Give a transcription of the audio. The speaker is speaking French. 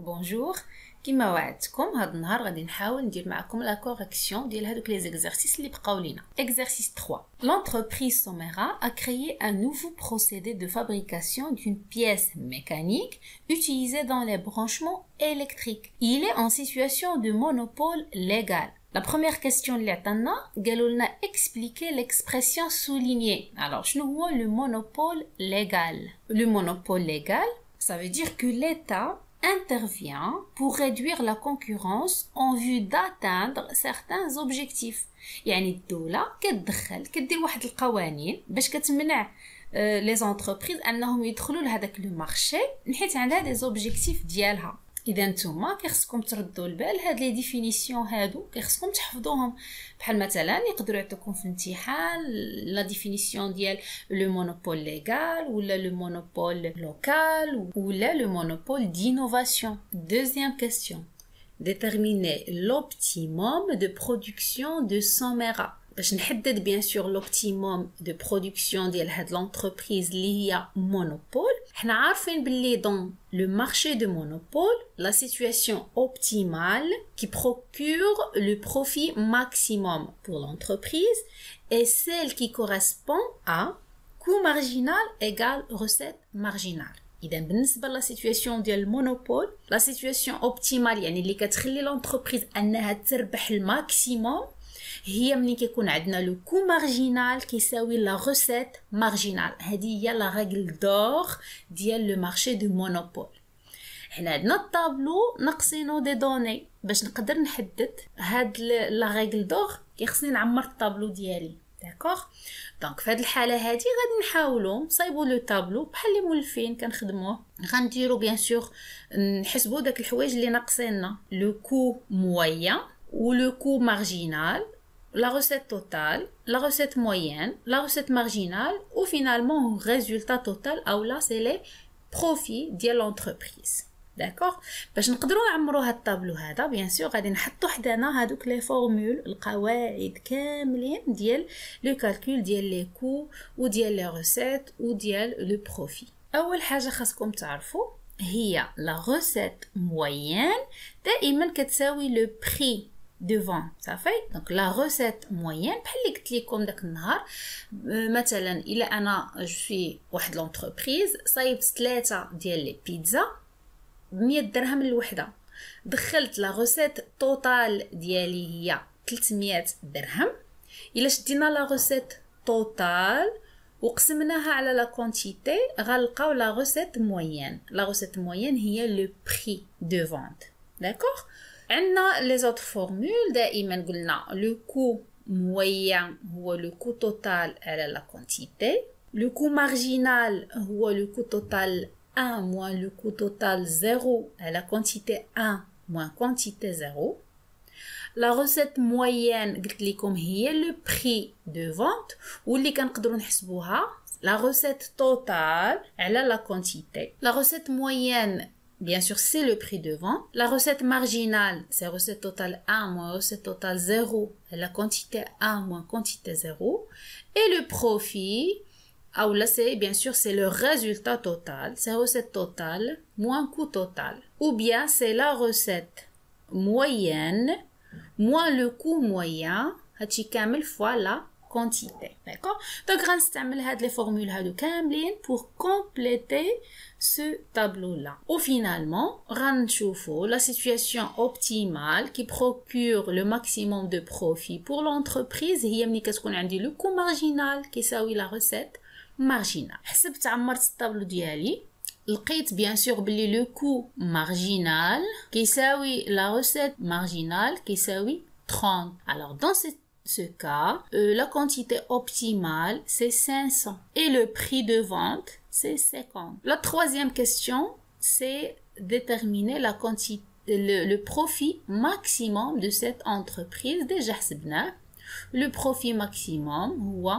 بونجور. كيما وعدتكم هذا النهار غادي نحاول ندير معكم لا كوريكسيون ديال هذوك لي زيكزارسيس اللي بقاو لينا. Exercice 3. L'entreprise Somera a créé un nouveau procédé de fabrication d'une pièce mécanique utilisée dans les branchements électriques. Il est en situation de monopole légal. La première question اللي عطانا قالوا لنا expliquer l'expression soulignée. Alors, شنو هو le monopole légal? Le monopole légal, ça veut dire que l'État intervient pour réduire la concurrence en vue d'atteindre certains objectifs. يعني الدولة كدير واحد القوانين باش كتمنع لي زونتربريز انهم يدخلوا لهذاك لو مارشي حيت عندها دي زوبجيكتيف ديالها. اذا نتوما كيخصكم تردوا البال هاد لي ديفينيسيون هادو كيخصكم تحفظوهم. بحال مثلا يقدروا يعطوكم في الامتحان لا ديفينيسيون ديال لو مونوبول ليغال ولا لو مونوبول لوكال ولا لو مونوبول d'innovation. Deuxième question. Déterminer l'optimum de production de Somera. باش نحدد bien sûr l'optimum de production ديال هاد l'entreprise اللي هي monopole. حنا عارفين باللي dans le marché de monopole la situation optimale qui procure le profit maximum pour l'entreprise est celle qui correspond à coût marginal égale recette marginale. إذا بالنسبة لا سيتوياسيون ديال المونوبول لا سيتوياسيون اوبتيمال يعني اللي كتخلي لونتربريز انها تربح الماكسيموم هي ملي كيكون عندنا لو كو مارجينال كيساوي لا روسيت مارجينال. هذه هي لا ريغل دور ديال لو مارشي دو مونوبول. حنا عندنا الطابلو ناقصينو دي دوني باش نقدر نحدد هاد لا ريغل دور كيخصني نعمر الطابلو ديالي. داكوغ دونك في هاد الحاله هادي غادي نحاولوا نصايبوا لو طابلو بحال اللي مولفين كنخدموه. غنديروا بيان سور نحسبوا داك الحوايج اللي ناقصيننا لو كو موين ou le coût marginal, la recette totale, la recette moyenne, la recette marginale ou finalement le résultat total ou là c'est les profits de l'entreprise. D'accord? باش نقدروا نعمروا هاد الطابلو هذا بيان سور غادي نحطوا حدانا هادوك لي فورمول القواعد كاملين ديال لو كالكول ديال لي كو وديال لي ريسيت وديال لو بروفي. اول حاجه خاصكم تعرفوا هي لا recette moyenne دائما كتساوي لو بري de vente. صافي دونك لا recette moyenne بحال اللي قلت لكم داك النهار مثلا الا انا جو واحد لونتربريز صايبت 3 ديال لي بيتزا ب100 درهم الوحده دخلت لا recette توتال ديالي هي 300 درهم. الا شدينا لا recette توتال وقسمناها على لا كونتيتي غنلقاو لا recette moyenne. لا recette moyenne هي لو بري دو فونت. داكوغ عندنا لي زوت فورمول دائما قلنا لو كو موين هو لو كو توتال على لا كونتيتي. لو كو مارجينال هو لو كو توتال 1 moins le coût total 0 à la quantité 1 moins quantité 0. La recette moyenne قلت لكم هي le prix de vente واللي كنقدروا نحسبوها la recette totale على la quantité. La recette moyenne bien sûr c'est le prix de vente. La recette marginale c'est recette totale 1 moins recette totale 0 à la quantité 1 moins quantité 0. Et le profit ou là c'est bien sûr c'est le résultat total, c'est recette totale moins coût total. Ou bien c'est la recette moyenne moins le coût moyen هادشي كامل fois la quantité. D'accord? Donc غنستعمل هاد les formules هادو كاملين pour compléter ce tableau là. Ou finalement غنشوفوا la situation optimale qui procure le maximum de profit pour l'entreprise هي ملي كتكون عندي le coût marginal كيساوي la recette marginal. حسبت عمرت الطابلو ديالي لقيت بيان سور بلي لو كو مارجينال كيساوي لا recette marginale كيساوي 30. Alors dans ce cas la quantité optimale c'est 500 et le prix de vente c'est 50. La troisième question c'est déterminer la quantité le profit maximum de cette entreprise. déjà حسبناه le profit maximum هو